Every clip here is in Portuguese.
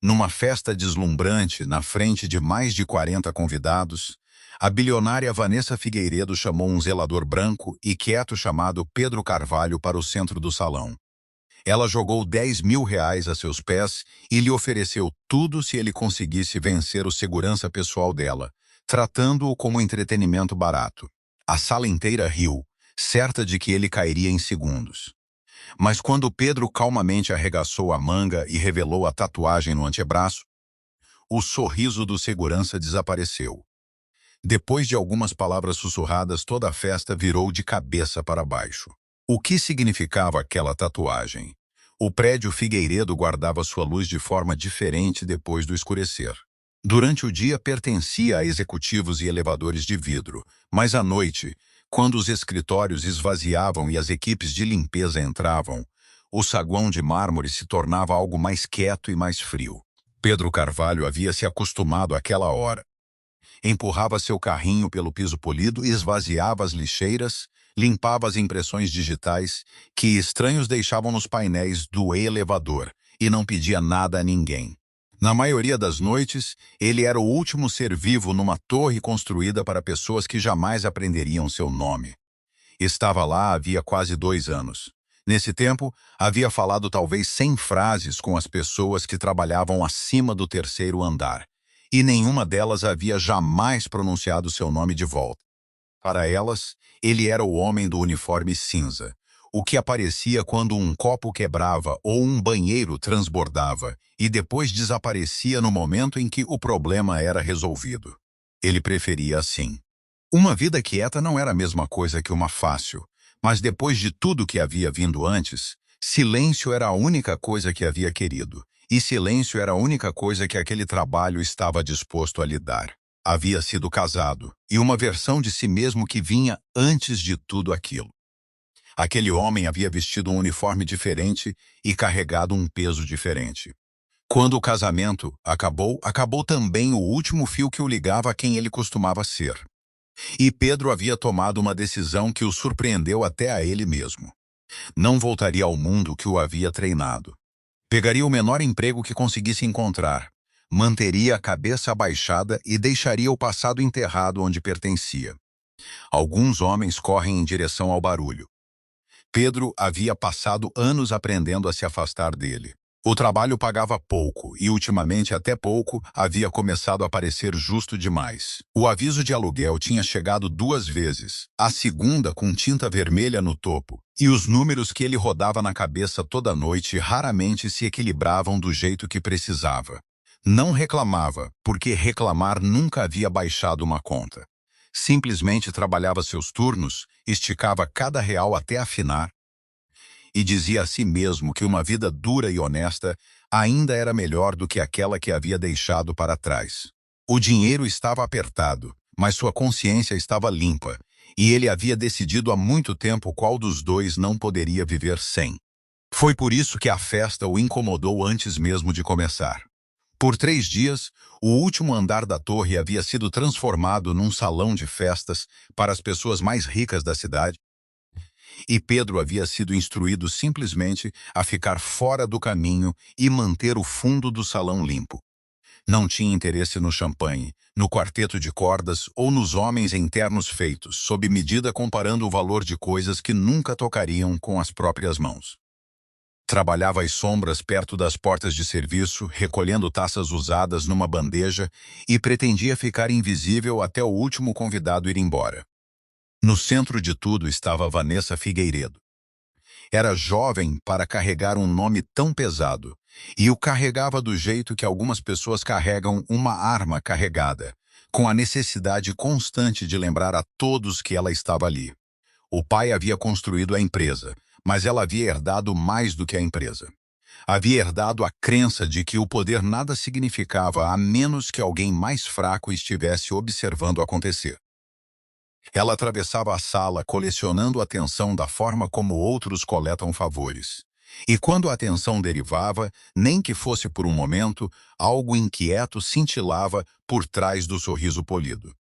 Numa festa deslumbrante, na frente de mais de 40 convidados, a bilionária Vanessa Figueiredo chamou um zelador branco e quieto chamado Pedro Carvalho para o centro do salão. Ela jogou R$ 10.000 a seus pés e lhe ofereceu tudo se ele conseguisse vencer o segurança pessoal dela, tratando-o como entretenimento barato. A sala inteira riu, certa de que ele cairia em segundos. Mas quando Pedro calmamente arregaçou a manga e revelou a tatuagem no antebraço, o sorriso do segurança desapareceu. Depois de algumas palavras sussurradas, toda a festa virou de cabeça para baixo. O que significava aquela tatuagem? O prédio Figueiredo guardava sua luz de forma diferente depois do escurecer. Durante o dia pertencia a executivos e elevadores de vidro, mas à noite, quando os escritórios esvaziavam e as equipes de limpeza entravam, o saguão de mármore se tornava algo mais quieto e mais frio. Pedro Carvalho havia se acostumado àquela hora. Empurrava seu carrinho pelo piso polido e esvaziava as lixeiras, limpava as impressões digitais que estranhos deixavam nos painéis do elevador e não pedia nada a ninguém. Na maioria das noites, ele era o último ser vivo numa torre construída para pessoas que jamais aprenderiam seu nome. Estava lá havia quase 2 anos. Nesse tempo, havia falado talvez 100 frases com as pessoas que trabalhavam acima do 3º andar, e nenhuma delas havia jamais pronunciado seu nome de volta. Para elas, ele era o homem do uniforme cinza, o que aparecia quando um copo quebrava ou um banheiro transbordava e depois desaparecia no momento em que o problema era resolvido. Ele preferia assim. Uma vida quieta não era a mesma coisa que uma fácil, mas depois de tudo que havia vindo antes, silêncio era a única coisa que havia querido, e silêncio era a única coisa que aquele trabalho estava disposto a lhe dar. Havia sido casado, e uma versão de si mesmo que vinha antes de tudo aquilo. Aquele homem havia vestido um uniforme diferente e carregado um peso diferente. Quando o casamento acabou, acabou também o último fio que o ligava a quem ele costumava ser. E Pedro havia tomado uma decisão que o surpreendeu até a ele mesmo. Não voltaria ao mundo que o havia treinado. Pegaria o menor emprego que conseguisse encontrar, manteria a cabeça abaixada e deixaria o passado enterrado onde pertencia. Alguns homens correm em direção ao barulho. Pedro havia passado anos aprendendo a se afastar dele. O trabalho pagava pouco e, ultimamente até pouco, havia começado a parecer justo demais. O aviso de aluguel tinha chegado 2 vezes, a segunda com tinta vermelha no topo, e os números que ele rodava na cabeça toda noite raramente se equilibravam do jeito que precisava. Não reclamava, porque reclamar nunca havia baixado uma conta. Simplesmente trabalhava seus turnos, esticava cada real até afinar, e dizia a si mesmo que uma vida dura e honesta ainda era melhor do que aquela que havia deixado para trás. O dinheiro estava apertado, mas sua consciência estava limpa, e ele havia decidido há muito tempo qual dos dois não poderia viver sem. Foi por isso que a festa o incomodou antes mesmo de começar. Por 3 dias, o último andar da torre havia sido transformado num salão de festas para as pessoas mais ricas da cidade, e Pedro havia sido instruído simplesmente a ficar fora do caminho e manter o fundo do salão limpo. Não tinha interesse no champanhe, no quarteto de cordas ou nos homens em ternos feitos, sob medida comparando o valor de coisas que nunca tocariam com as próprias mãos. Trabalhava às sombras perto das portas de serviço, recolhendo taças usadas numa bandeja e pretendia ficar invisível até o último convidado ir embora. No centro de tudo estava Vanessa Figueiredo. Era jovem para carregar um nome tão pesado, e o carregava do jeito que algumas pessoas carregam uma arma carregada, com a necessidade constante de lembrar a todos que ela estava ali. O pai havia construído a empresa, mas ela havia herdado mais do que a empresa. Havia herdado a crença de que o poder nada significava a menos que alguém mais fraco estivesse observando acontecer. Ela atravessava a sala colecionando atenção da forma como outros coletam favores. E quando a atenção derivava, nem que fosse por um momento, algo inquieto cintilava por trás do sorriso polido.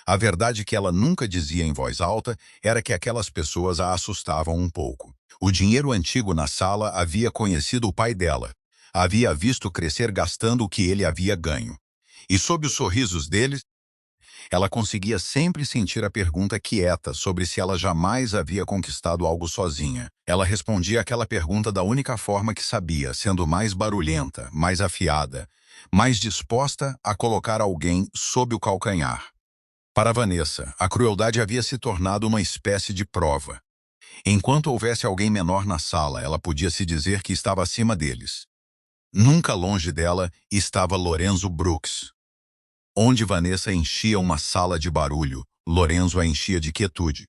A verdade que ela nunca dizia em voz alta era que aquelas pessoas a assustavam um pouco. O dinheiro antigo na sala havia conhecido o pai dela. Havia visto crescer gastando o que ele havia ganho. E sob os sorrisos deles, ela conseguia sempre sentir a pergunta quieta sobre se ela jamais havia conquistado algo sozinha. Ela respondia aquela pergunta da única forma que sabia, sendo mais barulhenta, mais afiada, mais disposta a colocar alguém sob o calcanhar. Para Vanessa, a crueldade havia se tornado uma espécie de prova. Enquanto houvesse alguém menor na sala, ela podia se dizer que estava acima deles. Nunca longe dela estava Lorenzo Brooks. Onde Vanessa enchia uma sala de barulho, Lorenzo a enchia de quietude.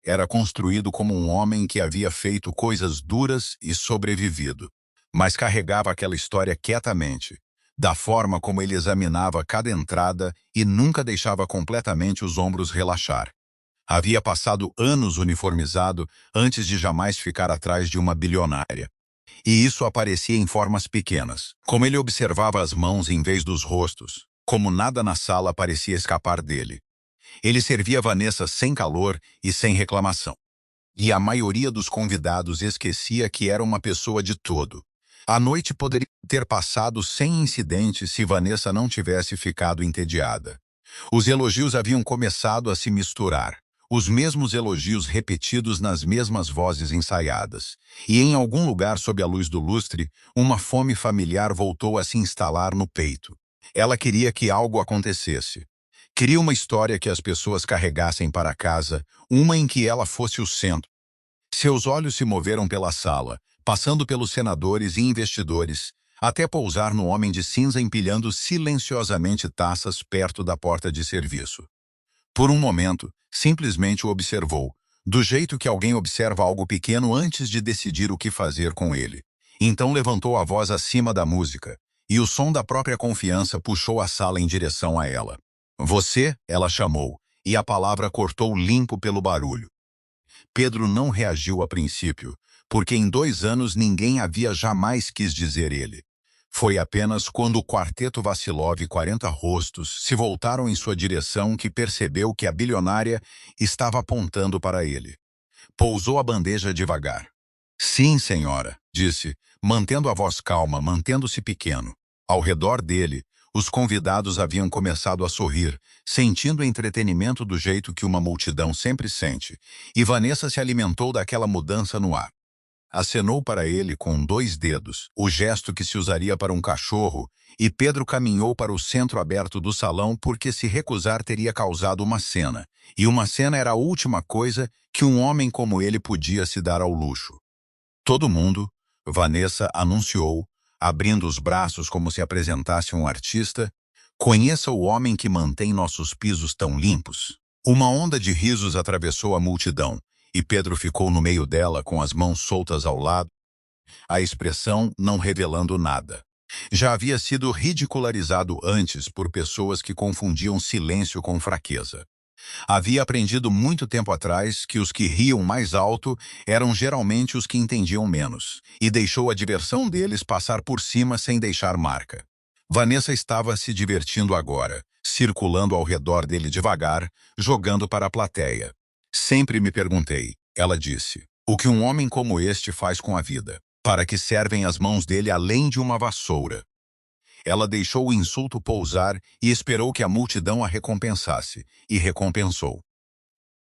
Era construído como um homem que havia feito coisas duras e sobrevivido, mas carregava aquela história quietamente, da forma como ele examinava cada entrada e nunca deixava completamente os ombros relaxar. Havia passado anos uniformizado antes de jamais ficar atrás de uma bilionária. E isso aparecia em formas pequenas, como ele observava as mãos em vez dos rostos, como nada na sala parecia escapar dele. Ele servia Vanessa sem calor e sem reclamação. E a maioria dos convidados esquecia que era uma pessoa de todo. A noite poderia ter passado sem incidente se Vanessa não tivesse ficado entediada. Os elogios haviam começado a se misturar. Os mesmos elogios repetidos nas mesmas vozes ensaiadas. E em algum lugar sob a luz do lustre, uma fome familiar voltou a se instalar no peito. Ela queria que algo acontecesse. Queria uma história que as pessoas carregassem para casa, uma em que ela fosse o centro. Seus olhos se moveram pela sala, passando pelos senadores e investidores, até pousar no homem de cinza empilhando silenciosamente taças perto da porta de serviço. Por um momento, simplesmente o observou, do jeito que alguém observa algo pequeno antes de decidir o que fazer com ele. Então levantou a voz acima da música, e o som da própria confiança puxou a sala em direção a ela. Você, ela chamou, e a palavra cortou limpo pelo barulho. Pedro não reagiu a princípio, porque em 2 anos ninguém havia jamais quis dizer ele. Foi apenas quando o quarteto Vassilov e 40 rostos se voltaram em sua direção que percebeu que a bilionária estava apontando para ele. Pousou a bandeja devagar. Sim, senhora, disse, mantendo a voz calma, mantendo-se pequeno. Ao redor dele, os convidados haviam começado a sorrir, sentindo entretenimento do jeito que uma multidão sempre sente, e Vanessa se alimentou daquela mudança no ar. Acenou para ele com 2 dedos, o gesto que se usaria para um cachorro, e Pedro caminhou para o centro aberto do salão porque se recusar teria causado uma cena, e uma cena era a última coisa que um homem como ele podia se dar ao luxo. Todo mundo, Vanessa anunciou, abrindo os braços como se apresentasse um artista, conheça o homem que mantém nossos pisos tão limpos. Uma onda de risos atravessou a multidão, e Pedro ficou no meio dela com as mãos soltas ao lado, a expressão não revelando nada. Já havia sido ridicularizado antes por pessoas que confundiam silêncio com fraqueza. Havia aprendido muito tempo atrás que os que riam mais alto eram geralmente os que entendiam menos, e deixou a diversão deles passar por cima sem deixar marca. Vanessa estava se divertindo agora, circulando ao redor dele devagar, jogando para a plateia. Sempre me perguntei, ela disse, o que um homem como este faz com a vida? Para que servem as mãos dele além de uma vassoura? Ela deixou o insulto pousar e esperou que a multidão a recompensasse, e recompensou.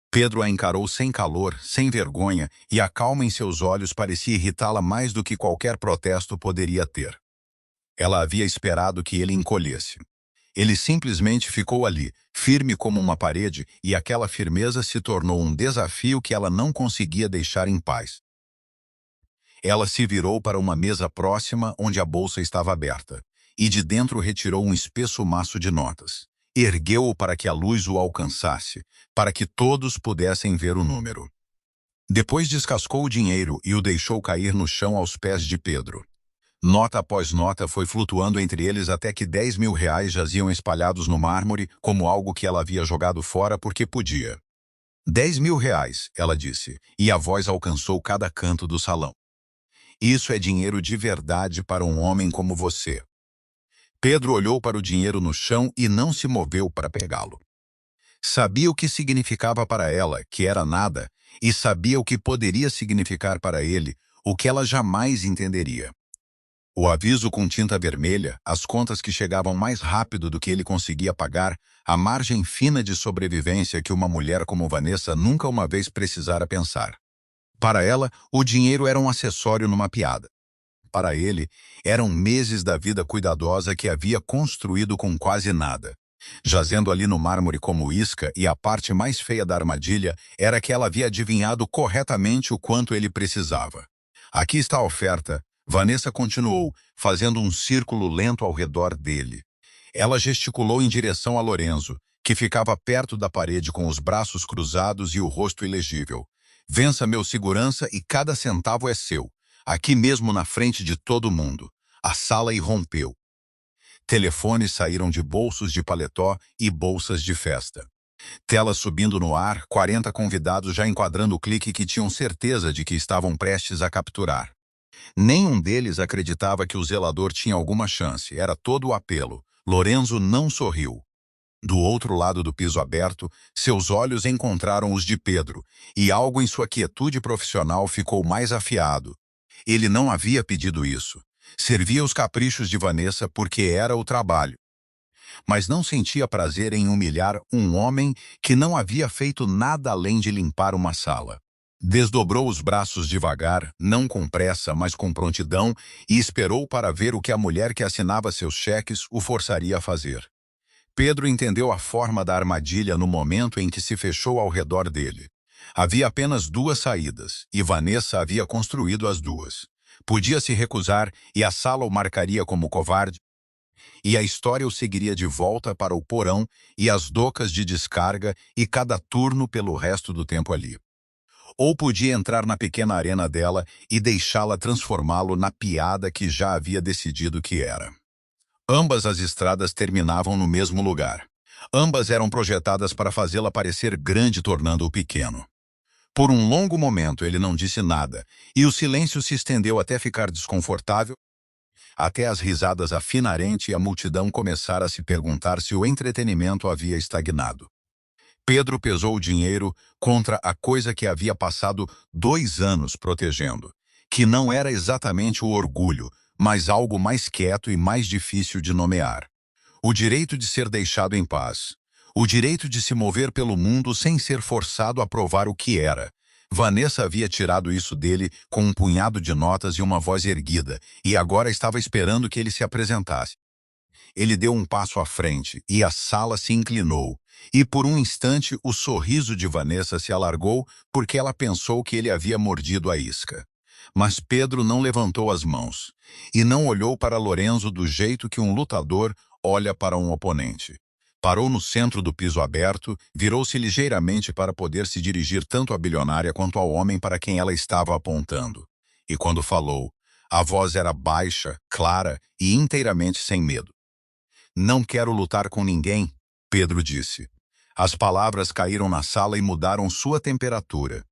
Pedro a encarou sem calor, sem vergonha, e a calma em seus olhos parecia irritá-la mais do que qualquer protesto poderia ter. Ela havia esperado que ele encolhesse. Ele simplesmente ficou ali, firme como uma parede, e aquela firmeza se tornou um desafio que ela não conseguia deixar em paz. Ela se virou para uma mesa próxima onde a bolsa estava aberta, e de dentro retirou um espesso maço de notas. Ergueu-o para que a luz o alcançasse, para que todos pudessem ver o número. Depois descascou o dinheiro e o deixou cair no chão aos pés de Pedro. Nota após nota foi flutuando entre eles até que 10 mil reais jaziam espalhados no mármore como algo que ela havia jogado fora porque podia. 10 mil reais, ela disse, e a voz alcançou cada canto do salão. Isso é dinheiro de verdade para um homem como você. Pedro olhou para o dinheiro no chão e não se moveu para pegá-lo. Sabia o que significava para ela, que era nada, e sabia o que poderia significar para ele, o que ela jamais entenderia. O aviso com tinta vermelha, as contas que chegavam mais rápido do que ele conseguia pagar, a margem fina de sobrevivência que uma mulher como Vanessa nunca uma vez precisara pensar. Para ela, o dinheiro era um acessório numa piada. Para ele, eram meses da vida cuidadosa que havia construído com quase nada. Jazendo ali no mármore como isca, e a parte mais feia da armadilha era que ela havia adivinhado corretamente o quanto ele precisava. Aqui está a oferta. Vanessa continuou, fazendo um círculo lento ao redor dele. Ela gesticulou em direção a Lorenzo, que ficava perto da parede com os braços cruzados e o rosto ilegível. Vença meu segurança e cada centavo é seu. Aqui mesmo na frente de todo mundo. A sala irrompeu. Telefones saíram de bolsos de paletó e bolsas de festa. Telas subindo no ar, 40 convidados já enquadrando o clique que tinham certeza de que estavam prestes a capturar. Nenhum deles acreditava que o zelador tinha alguma chance, era todo o apelo. Lorenzo não sorriu. Do outro lado do piso aberto, seus olhos encontraram os de Pedro, e algo em sua quietude profissional ficou mais afiado. Ele não havia pedido isso. Servia os caprichos de Vanessa porque era o trabalho. Mas não sentia prazer em humilhar um homem que não havia feito nada além de limpar uma sala. Desdobrou os braços devagar, não com pressa, mas com prontidão, e esperou para ver o que a mulher que assinava seus cheques o forçaria a fazer. Pedro entendeu a forma da armadilha no momento em que se fechou ao redor dele. Havia apenas duas saídas, e Vanessa havia construído as duas. Podia se recusar, e a sala o marcaria como covarde, e a história o seguiria de volta para o porão e as docas de descarga e cada turno pelo resto do tempo ali. Ou podia entrar na pequena arena dela e deixá-la transformá-lo na piada que já havia decidido que era. Ambas as estradas terminavam no mesmo lugar. Ambas eram projetadas para fazê-la parecer grande, tornando-o pequeno. Por um longo momento ele não disse nada, e o silêncio se estendeu até ficar desconfortável, até as risadas afinarem e a multidão começar a se perguntar se o entretenimento havia estagnado. Pedro pesou o dinheiro contra a coisa que havia passado 2 anos protegendo, que não era exatamente o orgulho, mas algo mais quieto e mais difícil de nomear. O direito de ser deixado em paz. O direito de se mover pelo mundo sem ser forçado a provar o que era. Vanessa havia tirado isso dele com um punhado de notas e uma voz erguida, e agora estava esperando que ele se apresentasse. Ele deu um passo à frente, e a sala se inclinou, e por um instante o sorriso de Vanessa se alargou porque ela pensou que ele havia mordido a isca. Mas Pedro não levantou as mãos, e não olhou para Lorenzo do jeito que um lutador olha para um oponente. Parou no centro do piso aberto, virou-se ligeiramente para poder se dirigir tanto à bilionária quanto ao homem para quem ela estava apontando. E quando falou, a voz era baixa, clara e inteiramente sem medo. "Não quero lutar com ninguém", Pedro disse. As palavras caíram na sala e mudaram sua temperatura.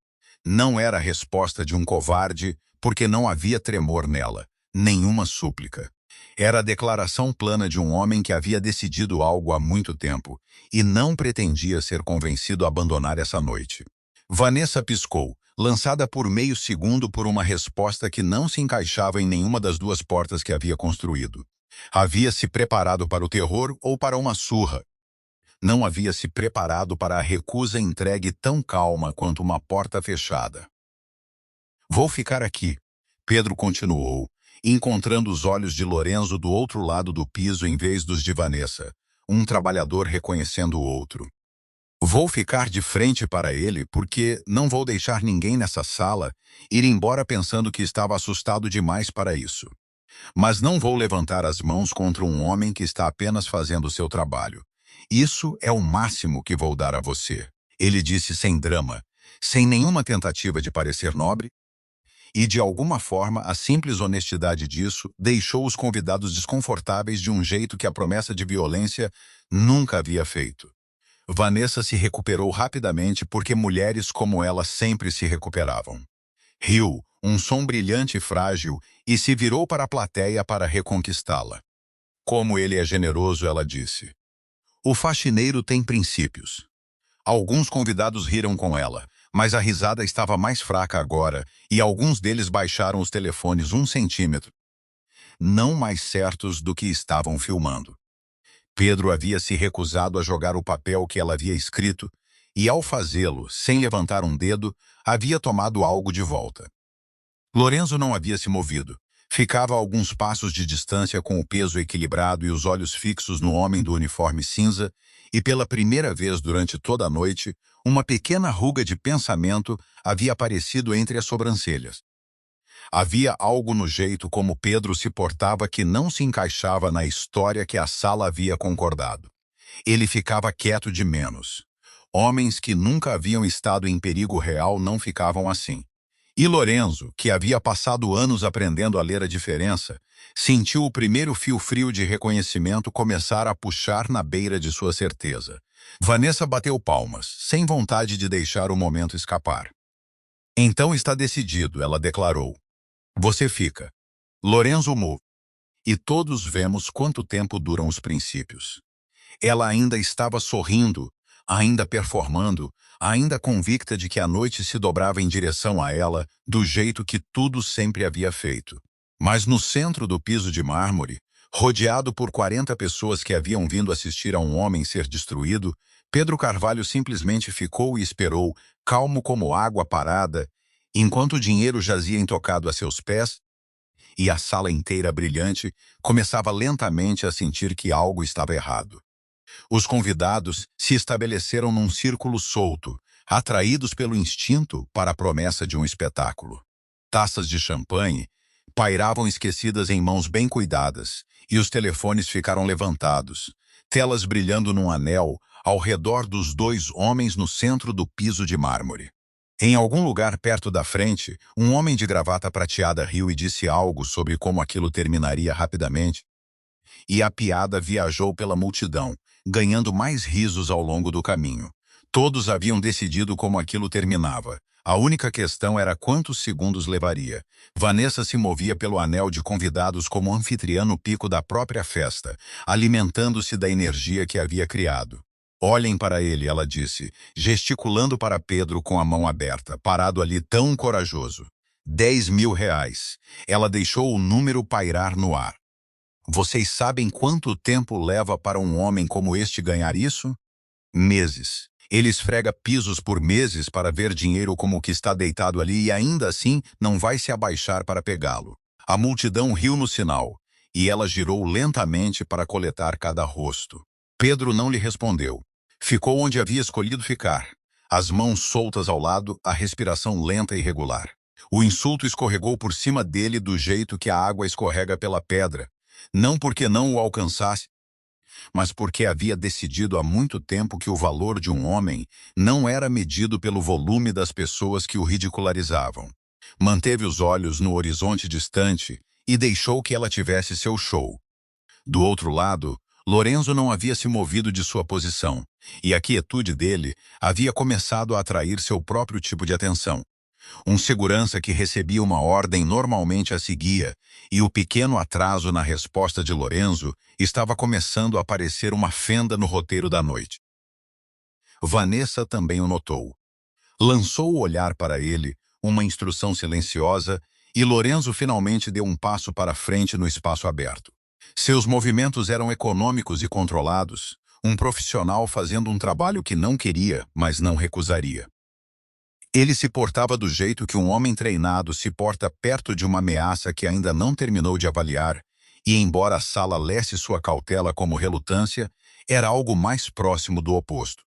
Não era a resposta de um covarde, porque não havia tremor nela, nenhuma súplica. Era a declaração plana de um homem que havia decidido algo há muito tempo e não pretendia ser convencido a abandonar essa noite. Vanessa piscou, lançada por meio segundo por uma resposta que não se encaixava em nenhuma das duas portas que havia construído. Havia se preparado para o terror ou para uma surra. Não havia se preparado para a recusa entregue tão calma quanto uma porta fechada. "Vou ficar aqui", Pedro continuou, encontrando os olhos de Lorenzo do outro lado do piso em vez dos de Vanessa, um trabalhador reconhecendo o outro. "Vou ficar de frente para ele porque não vou deixar ninguém nessa sala ir embora pensando que estava assustado demais para isso. Mas não vou levantar as mãos contra um homem que está apenas fazendo o seu trabalho. Isso é o máximo que vou dar a você", ele disse sem drama, sem nenhuma tentativa de parecer nobre, e de alguma forma a simples honestidade disso deixou os convidados desconfortáveis de um jeito que a promessa de violência nunca havia feito. Vanessa se recuperou rapidamente porque mulheres como ela sempre se recuperavam. Riu, um som brilhante e frágil, e se virou para a plateia para reconquistá-la. "Como ele é generoso", ela disse. "O faxineiro tem princípios." Alguns convidados riram com ela, mas a risada estava mais fraca agora, e alguns deles baixaram os telefones 1 centímetro. não mais certos do que estavam filmando. Pedro havia se recusado a jogar o papel que ela havia escrito e, ao fazê-lo, sem levantar um dedo, havia tomado algo de volta. Lorenzo não havia se movido. Ficava a alguns passos de distância com o peso equilibrado e os olhos fixos no homem do uniforme cinza, e pela primeira vez durante toda a noite, uma pequena ruga de pensamento havia aparecido entre as sobrancelhas. Havia algo no jeito como Pedro se portava que não se encaixava na história que a sala havia concordado. Ele ficava quieto de menos. Homens que nunca haviam estado em perigo real não ficavam assim. E Lorenzo, que havia passado anos aprendendo a ler a diferença, sentiu o primeiro fio frio de reconhecimento começar a puxar na beira de sua certeza. Vanessa bateu palmas, sem vontade de deixar o momento escapar. Então está decidido, ela declarou. Você fica. Lorenzo move. E todos vemos quanto tempo duram os princípios. Ela ainda estava sorrindo, ainda performando, ainda convicta de que a noite se dobrava em direção a ela, do jeito que tudo sempre havia feito. Mas no centro do piso de mármore, rodeado por 40 pessoas que haviam vindo assistir a um homem ser destruído, Pedro Carvalho simplesmente ficou e esperou, calmo como água parada, enquanto o dinheiro jazia intocado a seus pés, e a sala inteira brilhante começava lentamente a sentir que algo estava errado. Os convidados se estabeleceram num círculo solto, atraídos pelo instinto para a promessa de um espetáculo. Taças de champanhe pairavam esquecidas em mãos bem cuidadas, e os telefones ficaram levantados, telas brilhando num anel ao redor dos dois homens no centro do piso de mármore. Em algum lugar perto da frente, um homem de gravata prateada riu e disse algo sobre como aquilo terminaria rapidamente, e a piada viajou pela multidão, ganhando mais risos ao longo do caminho. Todos haviam decidido como aquilo terminava. A única questão era quantos segundos levaria. Vanessa se movia pelo anel de convidados como anfitriã no pico da própria festa, alimentando-se da energia que havia criado. Olhem para ele, ela disse, gesticulando para Pedro com a mão aberta, parado ali tão corajoso. 10.000 reais. Ela deixou o número pairar no ar. Vocês sabem quanto tempo leva para um homem como este ganhar isso? Meses. Ele esfrega pisos por meses para ver dinheiro como o que está deitado ali e ainda assim não vai se abaixar para pegá-lo. A multidão riu no sinal, e ela girou lentamente para coletar cada rosto. Pedro não lhe respondeu. Ficou onde havia escolhido ficar, as mãos soltas ao lado, a respiração lenta e regular. O insulto escorregou por cima dele do jeito que a água escorrega pela pedra, não porque não o alcançasse, mas porque havia decidido há muito tempo que o valor de um homem não era medido pelo volume das pessoas que o ridicularizavam. Manteve os olhos no horizonte distante e deixou que ela tivesse seu show. Do outro lado, Lorenzo não havia se movido de sua posição, e a quietude dele havia começado a atrair seu próprio tipo de atenção. Um segurança que recebia uma ordem normalmente a seguia, e o pequeno atraso na resposta de Lorenzo estava começando a parecer uma fenda no roteiro da noite. Vanessa também o notou. Lançou o olhar para ele, uma instrução silenciosa, e Lorenzo finalmente deu um passo para frente no espaço aberto. Seus movimentos eram econômicos e controlados, um profissional fazendo um trabalho que não queria, mas não recusaria. Ele se portava do jeito que um homem treinado se porta perto de uma ameaça que ainda não terminou de avaliar, e embora a sala lesse sua cautela como relutância, era algo mais próximo do oposto.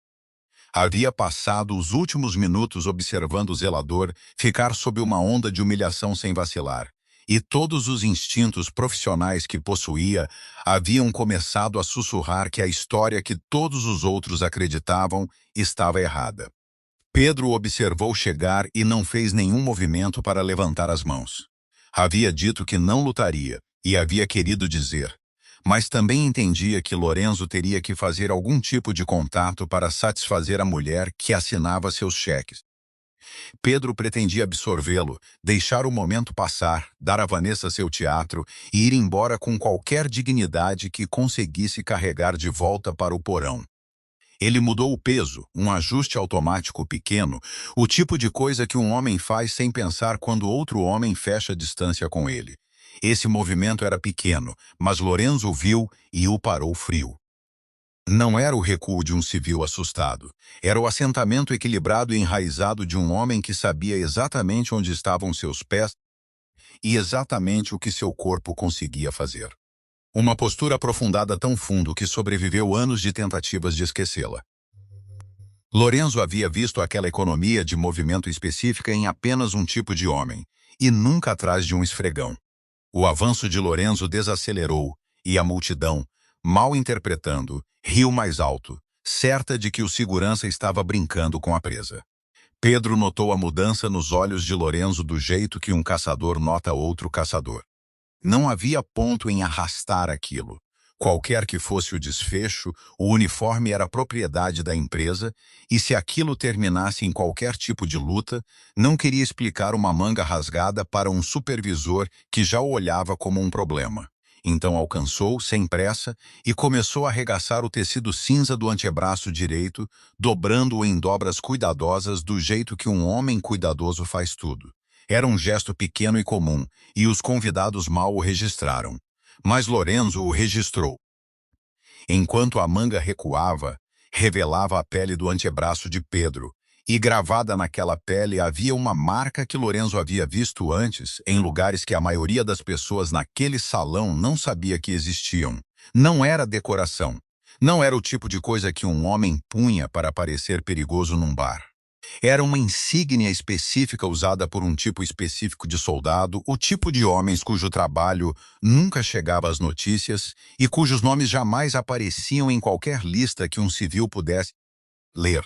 Havia passado os últimos minutos observando o zelador ficar sob uma onda de humilhação sem vacilar, e todos os instintos profissionais que possuía haviam começado a sussurrar que a história que todos os outros acreditavam estava errada. Pedro o observou chegar e não fez nenhum movimento para levantar as mãos. Havia dito que não lutaria, e havia querido dizer, mas também entendia que Lorenzo teria que fazer algum tipo de contato para satisfazer a mulher que assinava seus cheques. Pedro pretendia absorvê-lo, deixar o momento passar, dar a Vanessa seu teatro e ir embora com qualquer dignidade que conseguisse carregar de volta para o porão. Ele mudou o peso, um ajuste automático pequeno, o tipo de coisa que um homem faz sem pensar quando outro homem fecha distância com ele. Esse movimento era pequeno, mas Lorenzo viu e o parou frio. Não era o recuo de um civil assustado. Era o assentamento equilibrado e enraizado de um homem que sabia exatamente onde estavam seus pés e exatamente o que seu corpo conseguia fazer. Uma postura aprofundada tão fundo que sobreviveu anos de tentativas de esquecê-la. Lorenzo havia visto aquela economia de movimento específica em apenas um tipo de homem, e nunca atrás de um esfregão. O avanço de Lorenzo desacelerou, e a multidão, mal interpretando, riu mais alto, certa de que o segurança estava brincando com a presa. Pedro notou a mudança nos olhos de Lorenzo do jeito que um caçador nota outro caçador. Não havia ponto em arrastar aquilo. Qualquer que fosse o desfecho, o uniforme era propriedade da empresa, e se aquilo terminasse em qualquer tipo de luta, não queria explicar uma manga rasgada para um supervisor que já o olhava como um problema. Então alcançou, sem pressa, e começou a arregaçar o tecido cinza do antebraço direito, dobrando-o em dobras cuidadosas do jeito que um homem cuidadoso faz tudo. Era um gesto pequeno e comum, e os convidados mal o registraram. Mas Lorenzo o registrou. Enquanto a manga recuava, revelava a pele do antebraço de Pedro, e gravada naquela pele havia uma marca que Lorenzo havia visto antes, em lugares que a maioria das pessoas naquele salão não sabia que existiam. Não era decoração. Não era o tipo de coisa que um homem punha para parecer perigoso num bar. Era uma insígnia específica usada por um tipo específico de soldado, o tipo de homens cujo trabalho nunca chegava às notícias e cujos nomes jamais apareciam em qualquer lista que um civil pudesse ler.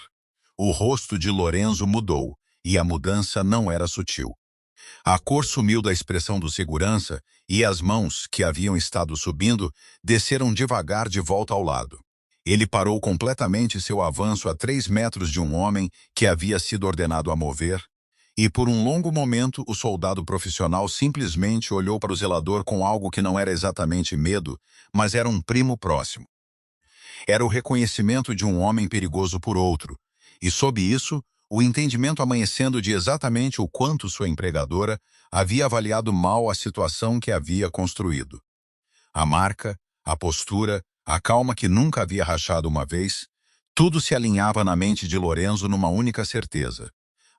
O rosto de Lorenzo mudou, e a mudança não era sutil. A cor sumiu da expressão do segurança e as mãos, que haviam estado subindo, desceram devagar de volta ao lado. Ele parou completamente seu avanço a 3 metros de um homem que havia sido ordenado a mover, e por um longo momento o soldado profissional simplesmente olhou para o zelador com algo que não era exatamente medo, mas era um primo próximo. Era o reconhecimento de um homem perigoso por outro, e sob isso, o entendimento amanhecendo de exatamente o quanto sua empregadora havia avaliado mal a situação que havia construído. A marca, a postura, a calma que nunca havia rachado uma vez, tudo se alinhava na mente de Lorenzo numa única certeza.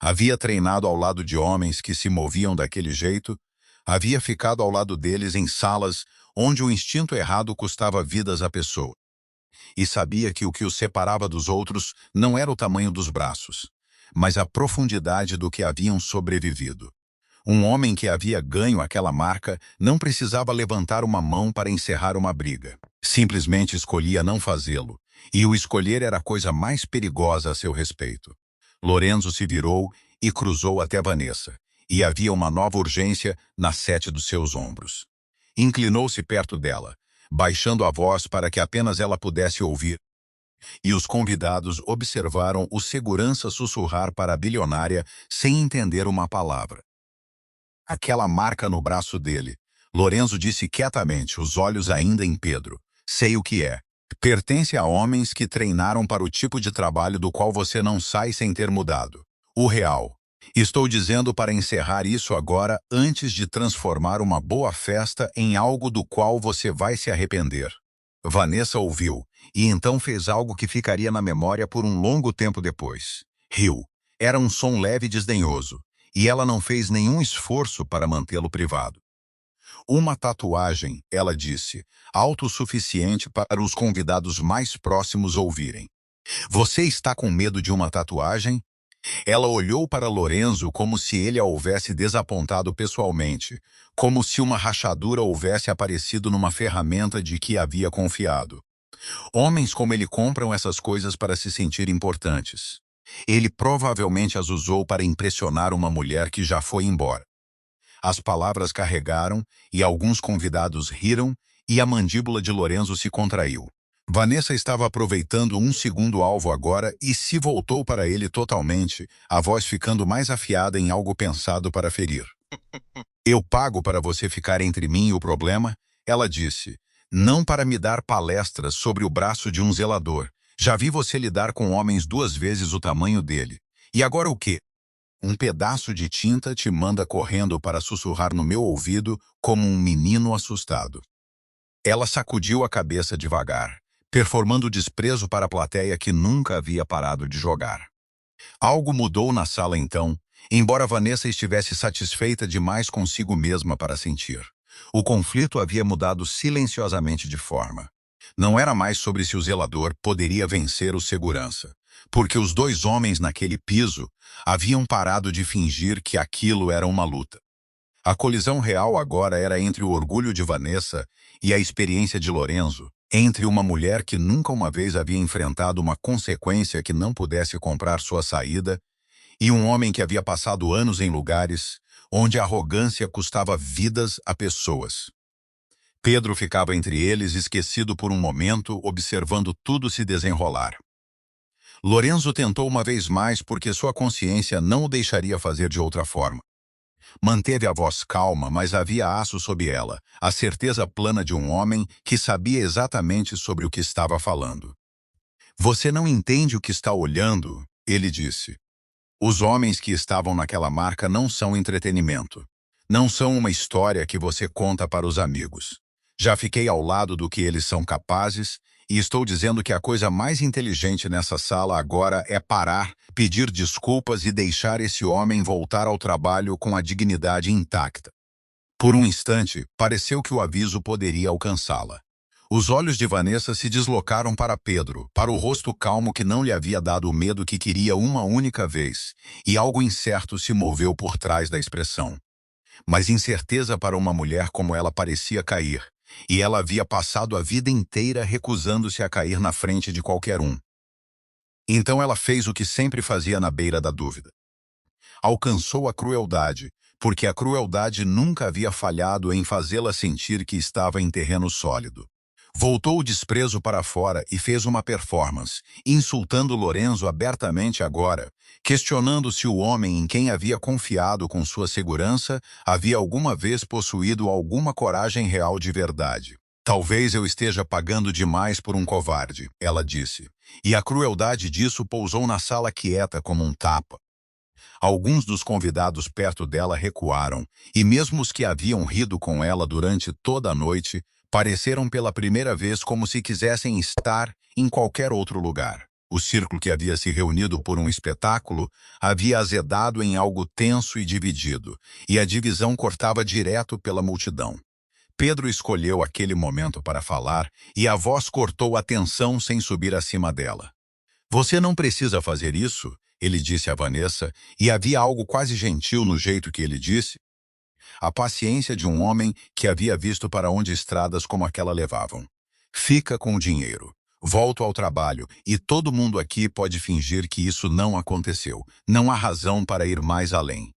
Havia treinado ao lado de homens que se moviam daquele jeito, havia ficado ao lado deles em salas onde o instinto errado custava vidas à pessoa. E sabia que o que os separava dos outros não era o tamanho dos braços, mas a profundidade do que haviam sobrevivido. Um homem que havia ganho aquela marca não precisava levantar uma mão para encerrar uma briga. Simplesmente escolhia não fazê-lo, e o escolher era a coisa mais perigosa a seu respeito. Lorenzo se virou e cruzou até Vanessa, e havia uma nova urgência na sete dos seus ombros. Inclinou-se perto dela, baixando a voz para que apenas ela pudesse ouvir, e os convidados observaram o segurança sussurrar para a bilionária sem entender uma palavra. Aquela marca no braço dele. Lorenzo disse quietamente, os olhos ainda em Pedro. Sei o que é. Pertence a homens que treinaram para o tipo de trabalho do qual você não sai sem ter mudado. O real. Estou dizendo para encerrar isso agora antes de transformar uma boa festa em algo do qual você vai se arrepender. Vanessa ouviu, e então fez algo que ficaria na memória por um longo tempo depois. Riu. Era um som leve e desdenhoso, e ela não fez nenhum esforço para mantê-lo privado. Uma tatuagem, ela disse, autossuficiente para os convidados mais próximos ouvirem. Você está com medo de uma tatuagem? Ela olhou para Lorenzo como se ele a houvesse desapontado pessoalmente, como se uma rachadura houvesse aparecido numa ferramenta de que havia confiado. Homens como ele compram essas coisas para se sentir importantes. Ele provavelmente as usou para impressionar uma mulher que já foi embora. As palavras carregaram, e alguns convidados riram, e a mandíbula de Lorenzo se contraiu. Vanessa estava aproveitando um segundo alvo agora e se voltou para ele totalmente, a voz ficando mais afiada em algo pensado para ferir. Eu pago para você ficar entre mim e o problema, ela disse, não para me dar palestras sobre o braço de um zelador. Já vi você lidar com homens 2 vezes o tamanho dele. E agora o quê? Um pedaço de tinta te manda correndo para sussurrar no meu ouvido como um menino assustado. Ela sacudiu a cabeça devagar, performando desprezo para a plateia que nunca havia parado de jogar. Algo mudou na sala então, embora Vanessa estivesse satisfeita demais consigo mesma para sentir. O conflito havia mudado silenciosamente de forma. Não era mais sobre se o zelador poderia vencer o segurança, porque os dois homens naquele piso haviam parado de fingir que aquilo era uma luta. A colisão real agora era entre o orgulho de Vanessa e a experiência de Lorenzo, entre uma mulher que nunca uma vez havia enfrentado uma consequência que não pudesse comprar sua saída, e um homem que havia passado anos em lugares onde a arrogância custava vidas a pessoas. Pedro ficava entre eles, esquecido por um momento, observando tudo se desenrolar. Lorenzo tentou uma vez mais porque sua consciência não o deixaria fazer de outra forma. Manteve a voz calma, mas havia aço sob ela, a certeza plana de um homem que sabia exatamente sobre o que estava falando. Você não entende o que está olhando, ele disse. Os homens que estavam naquela marca não são entretenimento. Não são uma história que você conta para os amigos. Já fiquei ao lado do que eles são capazes e estou dizendo que a coisa mais inteligente nessa sala agora é parar, pedir desculpas e deixar esse homem voltar ao trabalho com a dignidade intacta. Por um instante, pareceu que o aviso poderia alcançá-la. Os olhos de Vanessa se deslocaram para Pedro, para o rosto calmo que não lhe havia dado o medo que queria uma única vez, e algo incerto se moveu por trás da expressão. Mas incerteza para uma mulher como ela parecia cair, e ela havia passado a vida inteira recusando-se a cair na frente de qualquer um. Então ela fez o que sempre fazia na beira da dúvida. Alcançou a crueldade, porque a crueldade nunca havia falhado em fazê-la sentir que estava em terreno sólido. Voltou o desprezo para fora e fez uma performance, insultando Lorenzo abertamente agora, questionando se o homem em quem havia confiado com sua segurança havia alguma vez possuído alguma coragem real de verdade. Talvez eu esteja pagando demais por um covarde, ela disse, e a crueldade disso pousou na sala quieta como um tapa. Alguns dos convidados perto dela recuaram, e mesmo os que haviam rido com ela durante toda a noite, pareceram pela primeira vez como se quisessem estar em qualquer outro lugar. O círculo que havia se reunido por um espetáculo havia azedado em algo tenso e dividido, e a divisão cortava direto pela multidão. Pedro escolheu aquele momento para falar, e a voz cortou a tensão sem subir acima dela. Você não precisa fazer isso, ele disse a Vanessa, e havia algo quase gentil no jeito que ele disse. A paciência de um homem que havia visto para onde estradas como aquela levavam. Fica com o dinheiro. Volto ao trabalho, e todo mundo aqui pode fingir que isso não aconteceu. Não há razão para ir mais além.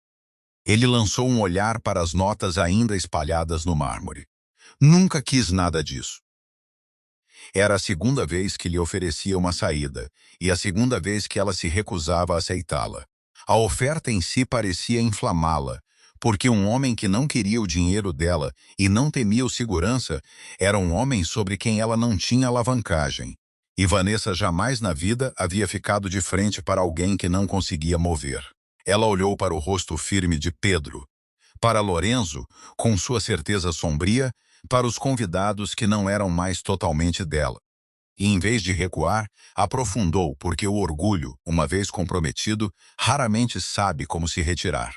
Ele lançou um olhar para as notas ainda espalhadas no mármore. Nunca quis nada disso. Era a segunda vez que lhe oferecia uma saída, e a segunda vez que ela se recusava a aceitá-la. A oferta em si parecia inflamá-la, porque um homem que não queria o dinheiro dela e não temia o segurança era um homem sobre quem ela não tinha alavancagem. E Vanessa jamais na vida havia ficado de frente para alguém que não conseguia mover. Ela olhou para o rosto firme de Pedro, para Lorenzo, com sua certeza sombria, para os convidados que não eram mais totalmente dela. E em vez de recuar, aprofundou, porque o orgulho, uma vez comprometido, raramente sabe como se retirar.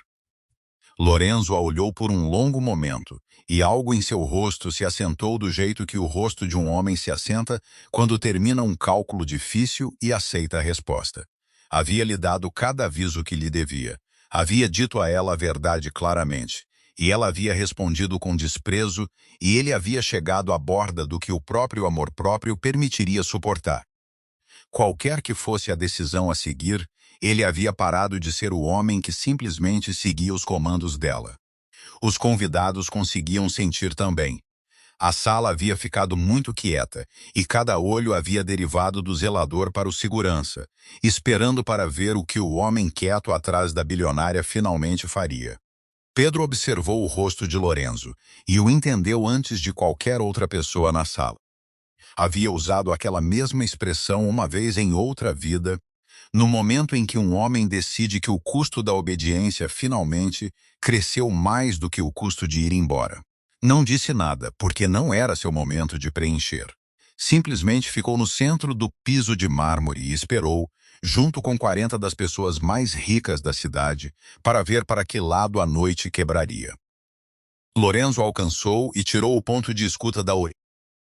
Lorenzo a olhou por um longo momento, e algo em seu rosto se assentou do jeito que o rosto de um homem se assenta quando termina um cálculo difícil e aceita a resposta. Havia-lhe dado cada aviso que lhe devia. Havia dito a ela a verdade claramente, e ela havia respondido com desprezo, e ele havia chegado à borda do que o próprio amor próprio permitiria suportar. Qualquer que fosse a decisão a seguir, ele havia parado de ser o homem que simplesmente seguia os comandos dela. Os convidados conseguiam sentir também. A sala havia ficado muito quieta, e cada olho havia derivado do zelador para o segurança, esperando para ver o que o homem quieto atrás da bilionária finalmente faria. Pedro observou o rosto de Lorenzo, e o entendeu antes de qualquer outra pessoa na sala. Havia usado aquela mesma expressão uma vez em outra vida, No momento em que um homem decide que o custo da obediência finalmente cresceu mais do que o custo de ir embora. Não disse nada, porque não era seu momento de preencher. Simplesmente ficou no centro do piso de mármore e esperou, junto com 40 das pessoas mais ricas da cidade, para ver para que lado a noite quebraria. Lorenzo alcançou e tirou o ponto de escuta da orelha.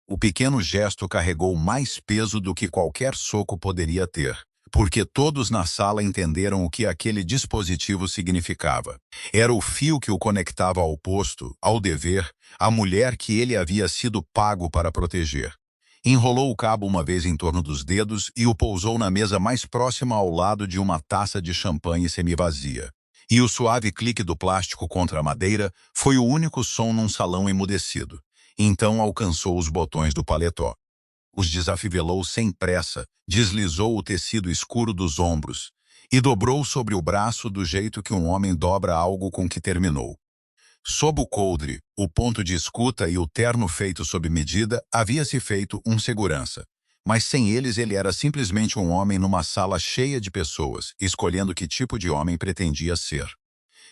O pequeno gesto carregou mais peso do que qualquer soco poderia ter, porque todos na sala entenderam o que aquele dispositivo significava. Era o fio que o conectava ao posto, ao dever, à mulher que ele havia sido pago para proteger. Enrolou o cabo uma vez em torno dos dedos e o pousou na mesa mais próxima ao lado de uma taça de champanhe semivazia. E o suave clique do plástico contra a madeira foi o único som num salão emudecido. Então alcançou os botões do paletó. Os desafivelou sem pressa, deslizou o tecido escuro dos ombros e dobrou sobre o braço do jeito que um homem dobra algo com que terminou. Sob o coldre, o ponto de escuta e o terno feito sob medida, havia-se feito um segurança. Mas sem eles ele era simplesmente um homem numa sala cheia de pessoas, escolhendo que tipo de homem pretendia ser.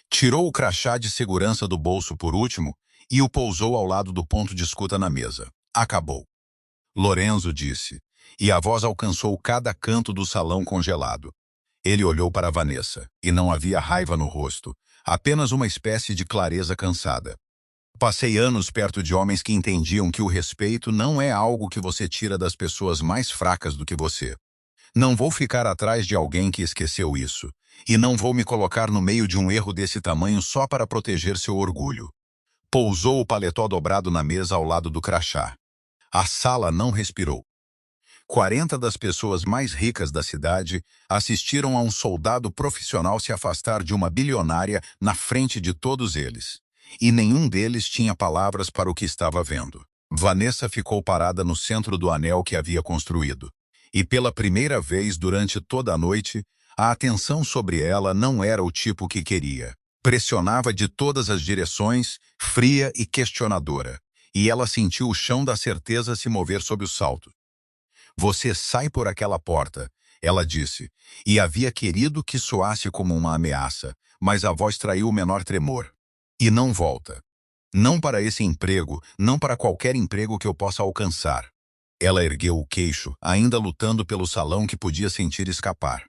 Tirou o crachá de segurança do bolso por último e o pousou ao lado do ponto de escuta na mesa. Acabou. Lorenzo disse, e a voz alcançou cada canto do salão congelado. Ele olhou para Vanessa, e não havia raiva no rosto, apenas uma espécie de clareza cansada. Passei anos perto de homens que entendiam que o respeito não é algo que você tira das pessoas mais fracas do que você. Não vou ficar atrás de alguém que esqueceu isso, e não vou me colocar no meio de um erro desse tamanho só para proteger seu orgulho. Pousou o paletó dobrado na mesa ao lado do crachá. A sala não respirou. 40 das pessoas mais ricas da cidade assistiram a um soldado profissional se afastar de uma bilionária na frente de todos eles. E nenhum deles tinha palavras para o que estava vendo. Vanessa ficou parada no centro do anel que havia construído. E pela primeira vez durante toda a noite, a atenção sobre ela não era o tipo que queria. Pressionava de todas as direções, fria e questionadora. E ela sentiu o chão da certeza se mover sob o salto. Você sai por aquela porta, ela disse, e havia querido que soasse como uma ameaça, mas a voz traiu o menor tremor. E não volta. Não para esse emprego, não para qualquer emprego que eu possa alcançar. Ela ergueu o queixo, ainda lutando pelo salão que podia sentir escapar.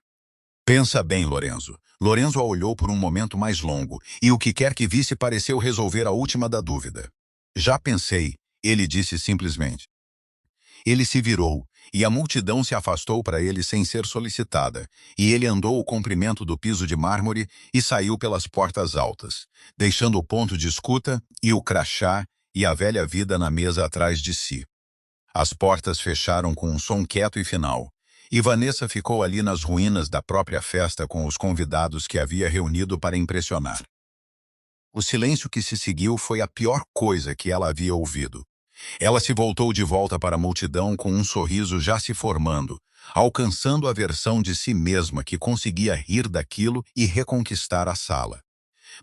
Pensa bem, Lorenzo. Lorenzo a olhou por um momento mais longo, e o que quer que visse pareceu resolver a última da dúvida. Já pensei, ele disse simplesmente. Ele se virou, e a multidão se afastou para ele sem ser solicitada, e ele andou o comprimento do piso de mármore e saiu pelas portas altas, deixando o ponto de escuta e o crachá e a velha vida na mesa atrás de si. As portas fecharam com um som quieto e final, e Vanessa ficou ali nas ruínas da própria festa com os convidados que havia reunido para impressionar. O silêncio que se seguiu foi a pior coisa que ela havia ouvido. Ela se voltou de volta para a multidão com um sorriso já se formando, alcançando a versão de si mesma que conseguia rir daquilo e reconquistar a sala.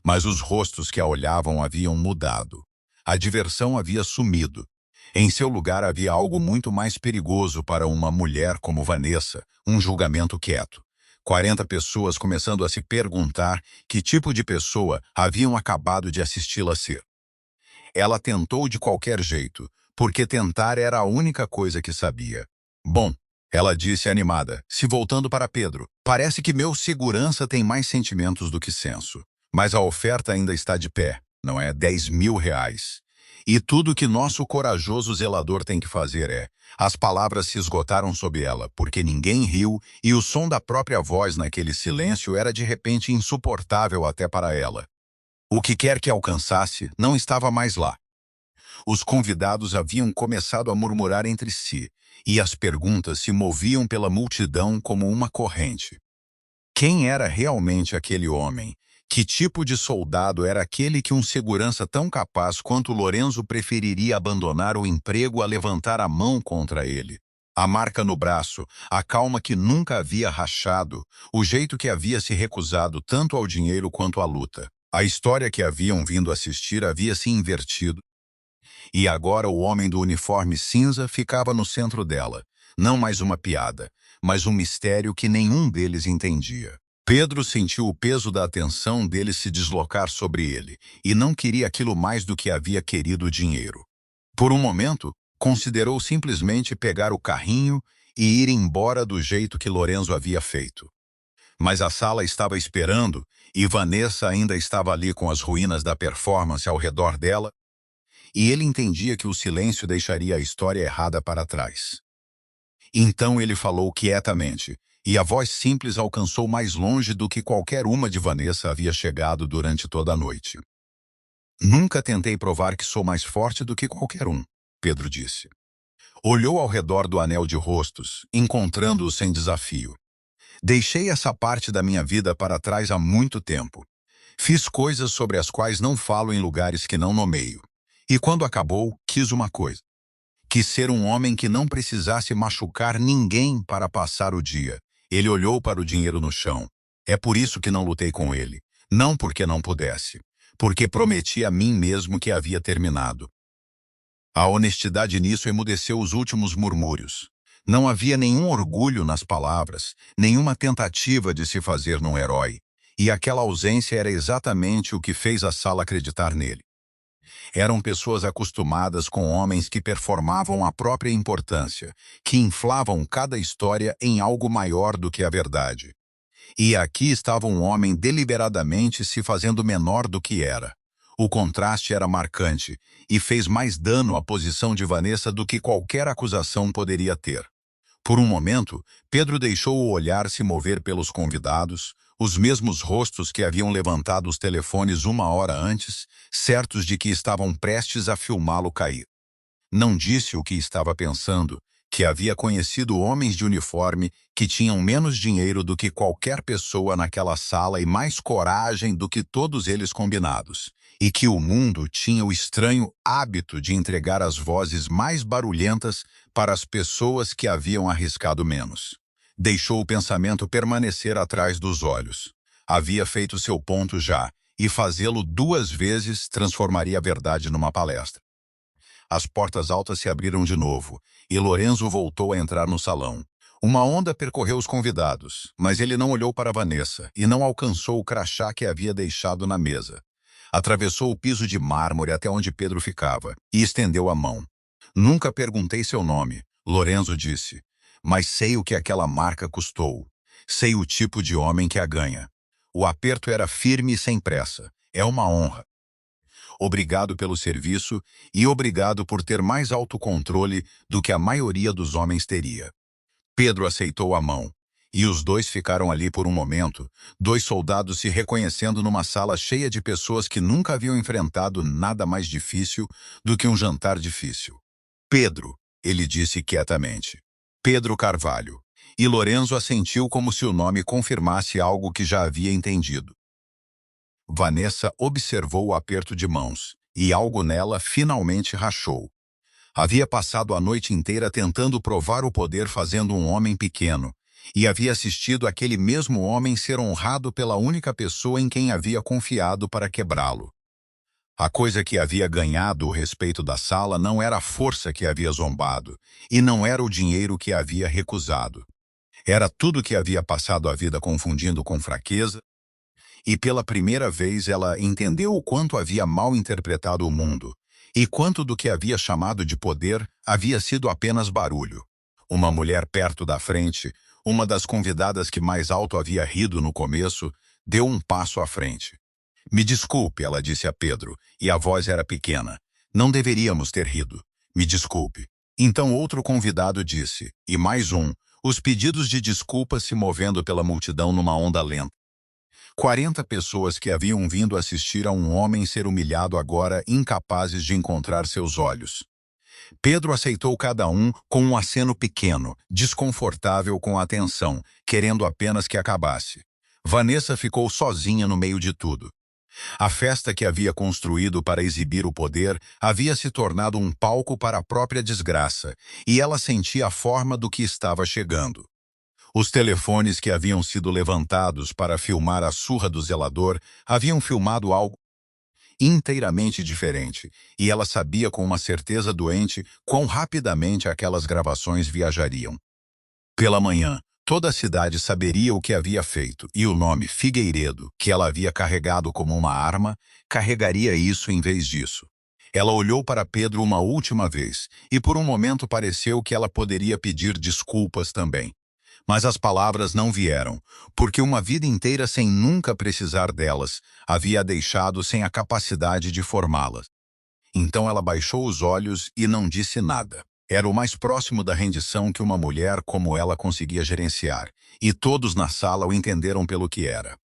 Mas os rostos que a olhavam haviam mudado. A diversão havia sumido. Em seu lugar havia algo muito mais perigoso para uma mulher como Vanessa, um julgamento quieto. 40 pessoas começando a se perguntar que tipo de pessoa haviam acabado de assisti-la ser. Ela tentou de qualquer jeito, porque tentar era a única coisa que sabia. Bom, ela disse animada, se voltando para Pedro, parece que meu segurança tem mais sentimentos do que senso. Mas a oferta ainda está de pé, não é? 10.000 reais. E tudo que nosso corajoso zelador tem que fazer é... As palavras se esgotaram sob ela, porque ninguém riu e o som da própria voz naquele silêncio era de repente insuportável até para ela. O que quer que alcançasse não estava mais lá. Os convidados haviam começado a murmurar entre si, e as perguntas se moviam pela multidão como uma corrente. Quem era realmente aquele homem? Que tipo de soldado era aquele que um segurança tão capaz quanto Lorenzo preferiria abandonar o emprego a levantar a mão contra ele? A marca no braço, a calma que nunca havia rachado, o jeito que havia se recusado tanto ao dinheiro quanto à luta. A história que haviam vindo assistir havia se invertido. E agora o homem do uniforme cinza ficava no centro dela, Não mais uma piada, mas um mistério que nenhum deles entendia. Pedro sentiu o peso da atenção deles se deslocar sobre ele, e não queria aquilo mais do que havia querido o dinheiro. Por um momento, considerou simplesmente pegar o carrinho e ir embora do jeito que Lorenzo havia feito. Mas a sala estava esperando e Vanessa ainda estava ali com as ruínas da performance ao redor dela, e ele entendia que o silêncio deixaria a história errada para trás. Então ele falou quietamente, e a voz simples alcançou mais longe do que qualquer uma de Vanessa havia chegado durante toda a noite. Nunca tentei provar que sou mais forte do que qualquer um, Pedro disse. Olhou ao redor do anel de rostos, encontrando-o sem desafio. Deixei essa parte da minha vida para trás há muito tempo. Fiz coisas sobre as quais não falo em lugares que não nomeio. E quando acabou, quis uma coisa. Quis ser um homem que não precisasse machucar ninguém para passar o dia. Ele olhou para o dinheiro no chão. É por isso que não lutei com ele. Não porque não pudesse. Porque prometi a mim mesmo que havia terminado. A honestidade nisso emudeceu os últimos murmúrios. Não havia nenhum orgulho nas palavras, nenhuma tentativa de se fazer num herói. E aquela ausência era exatamente o que fez a sala acreditar nele. Eram pessoas acostumadas com homens que performavam a própria importância, que inflavam cada história em algo maior do que a verdade. E aqui estava um homem deliberadamente se fazendo menor do que era. O contraste era marcante e fez mais dano à posição de Vanessa do que qualquer acusação poderia ter. Por um momento, Pedro deixou o olhar se mover pelos convidados, os mesmos rostos que haviam levantado os telefones uma hora antes, certos de que estavam prestes a filmá-lo cair. Não disse o que estava pensando, que havia conhecido homens de uniforme que tinham menos dinheiro do que qualquer pessoa naquela sala e mais coragem do que todos eles combinados, e que o mundo tinha o estranho hábito de entregar as vozes mais barulhentas para as pessoas que haviam arriscado menos. Deixou o pensamento permanecer atrás dos olhos. Havia feito seu ponto já, e fazê-lo 2 vezes transformaria a verdade numa palestra. As portas altas se abriram de novo, e Lorenzo voltou a entrar no salão. Uma onda percorreu os convidados, mas ele não olhou para Vanessa e não alcançou o crachá que havia deixado na mesa. Atravessou o piso de mármore até onde Pedro ficava e estendeu a mão. Nunca perguntei seu nome, Lorenzo disse, mas sei o que aquela marca custou. Sei o tipo de homem que a ganha. O aperto era firme e sem pressa. É uma honra. Obrigado pelo serviço e obrigado por ter mais autocontrole do que a maioria dos homens teria. Pedro aceitou a mão, e os dois ficaram ali por um momento, 2 soldados se reconhecendo numa sala cheia de pessoas que nunca haviam enfrentado nada mais difícil do que um jantar difícil. Pedro, ele disse quietamente. Pedro Carvalho. E Lorenzo assentiu como se o nome confirmasse algo que já havia entendido. Vanessa observou o aperto de mãos, e algo nela finalmente rachou. Havia passado a noite inteira tentando provar o poder fazendo um homem pequeno, e havia assistido aquele mesmo homem ser honrado pela única pessoa em quem havia confiado para quebrá-lo. A coisa que havia ganhado o respeito da sala não era a força que havia zombado, e não era o dinheiro que havia recusado. Era tudo que havia passado a vida confundindo com fraqueza, e pela primeira vez ela entendeu o quanto havia mal interpretado o mundo, e quanto do que havia chamado de poder havia sido apenas barulho. Uma mulher perto da frente, uma das convidadas que mais alto havia rido no começo, deu um passo à frente. Me desculpe, ela disse a Pedro, e a voz era pequena. Não deveríamos ter rido. Me desculpe. Então outro convidado disse, e mais um, os pedidos de desculpa se movendo pela multidão numa onda lenta. 40 pessoas que haviam vindo assistir a um homem ser humilhado agora incapazes de encontrar seus olhos. Pedro aceitou cada um com um aceno pequeno, desconfortável com a atenção, querendo apenas que acabasse. Vanessa ficou sozinha no meio de tudo. A festa que havia construído para exibir o poder havia se tornado um palco para a própria desgraça, e ela sentia a forma do que estava chegando. Os telefones que haviam sido levantados para filmar a surra do zelador haviam filmado algo. inteiramente diferente, e ela sabia com uma certeza doente quão rapidamente aquelas gravações viajariam. Pela manhã, toda a cidade saberia o que havia feito, e o nome Figueiredo, que ela havia carregado como uma arma, carregaria isso em vez disso. Ela olhou para Pedro uma última vez, e por um momento pareceu que ela poderia pedir desculpas também. Mas as palavras não vieram, porque uma vida inteira sem nunca precisar delas, havia a deixado sem a capacidade de formá-las. Então ela baixou os olhos e não disse nada. Era o mais próximo da rendição que uma mulher como ela conseguia gerenciar, e todos na sala o entenderam pelo que era.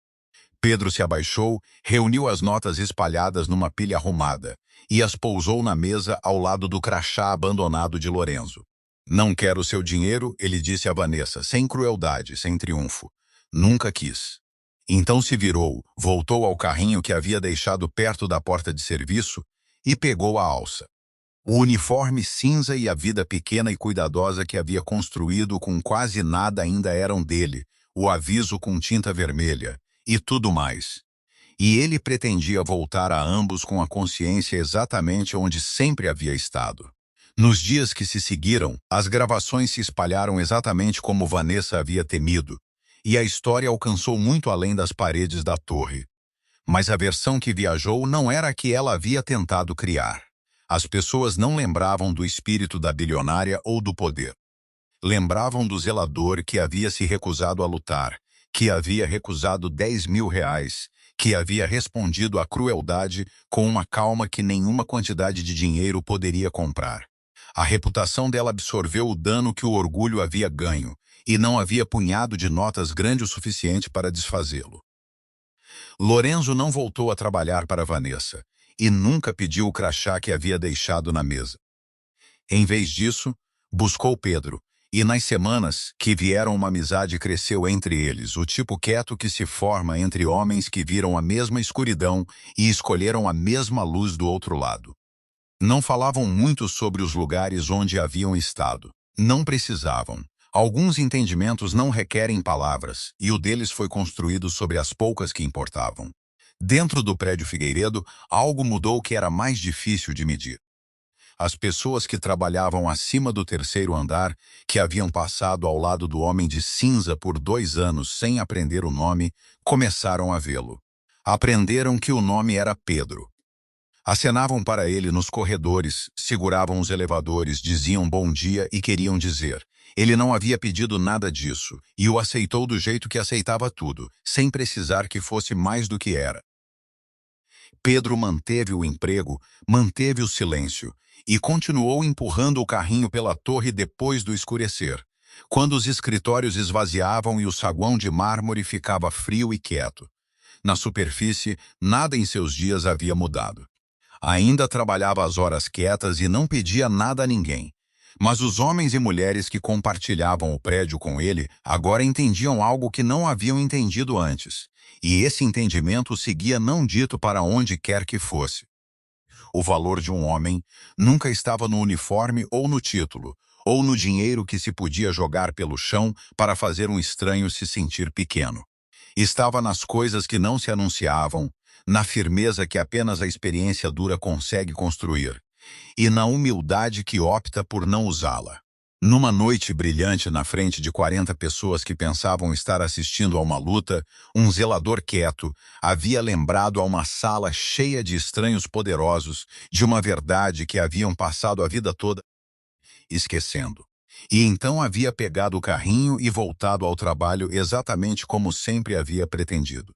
Pedro se abaixou, reuniu as notas espalhadas numa pilha arrumada, e as pousou na mesa ao lado do crachá abandonado de Lorenzo. Não quero seu dinheiro, ele disse a Vanessa, sem crueldade, sem triunfo. Nunca quis. Então se virou, voltou ao carrinho que havia deixado perto da porta de serviço e pegou a alça. O uniforme cinza e a vida pequena e cuidadosa que havia construído com quase nada ainda eram dele, o aviso com tinta vermelha, e tudo mais. E ele pretendia voltar a ambos com a consciência exatamente onde sempre havia estado. Nos dias que se seguiram, as gravações se espalharam exatamente como Vanessa havia temido, e a história alcançou muito além das paredes da torre. Mas a versão que viajou não era a que ela havia tentado criar. As pessoas não lembravam do espírito da bilionária ou do poder. Lembravam do zelador que havia se recusado a lutar, que havia recusado 10.000 reais, que havia respondido à crueldade com uma calma que nenhuma quantidade de dinheiro poderia comprar. A reputação dela absorveu o dano que o orgulho havia ganho, e não havia punhado de notas grande o suficiente para desfazê-lo. Lorenzo não voltou a trabalhar para Vanessa, e nunca pediu o crachá que havia deixado na mesa. Em vez disso, buscou Pedro, e nas semanas que vieram uma amizade cresceu entre eles, o tipo quieto que se forma entre homens que viram a mesma escuridão e escolheram a mesma luz do outro lado. Não falavam muito sobre os lugares onde haviam estado. Não precisavam. Alguns entendimentos não requerem palavras, e o deles foi construído sobre as poucas que importavam. Dentro do prédio Figueiredo, algo mudou que era mais difícil de medir. As pessoas que trabalhavam acima do terceiro andar, que haviam passado ao lado do homem de cinza por 2 anos sem aprender o nome, começaram a vê-lo. Aprenderam que o nome era Pedro. Acenavam para ele nos corredores, seguravam os elevadores, diziam bom dia e queriam dizer. Ele não havia pedido nada disso, e o aceitou do jeito que aceitava tudo, sem precisar que fosse mais do que era. Pedro manteve o emprego, manteve o silêncio, e continuou empurrando o carrinho pela torre depois do escurecer, quando os escritórios esvaziavam e o saguão de mármore ficava frio e quieto. Na superfície, nada em seus dias havia mudado. Ainda trabalhava às horas quietas e não pedia nada a ninguém. Mas os homens e mulheres que compartilhavam o prédio com ele agora entendiam algo que não haviam entendido antes. E esse entendimento seguia não dito para onde quer que fosse. O valor de um homem nunca estava no uniforme ou no título, ou no dinheiro que se podia jogar pelo chão para fazer um estranho se sentir pequeno. Estava nas coisas que não se anunciavam, na firmeza que apenas a experiência dura consegue construir, e na humildade que opta por não usá-la. Numa noite brilhante na frente de 40 pessoas que pensavam estar assistindo a uma luta, um zelador quieto havia lembrado a uma sala cheia de estranhos poderosos de uma verdade que haviam passado a vida toda esquecendo. E então havia pegado o carrinho e voltado ao trabalho exatamente como sempre havia pretendido.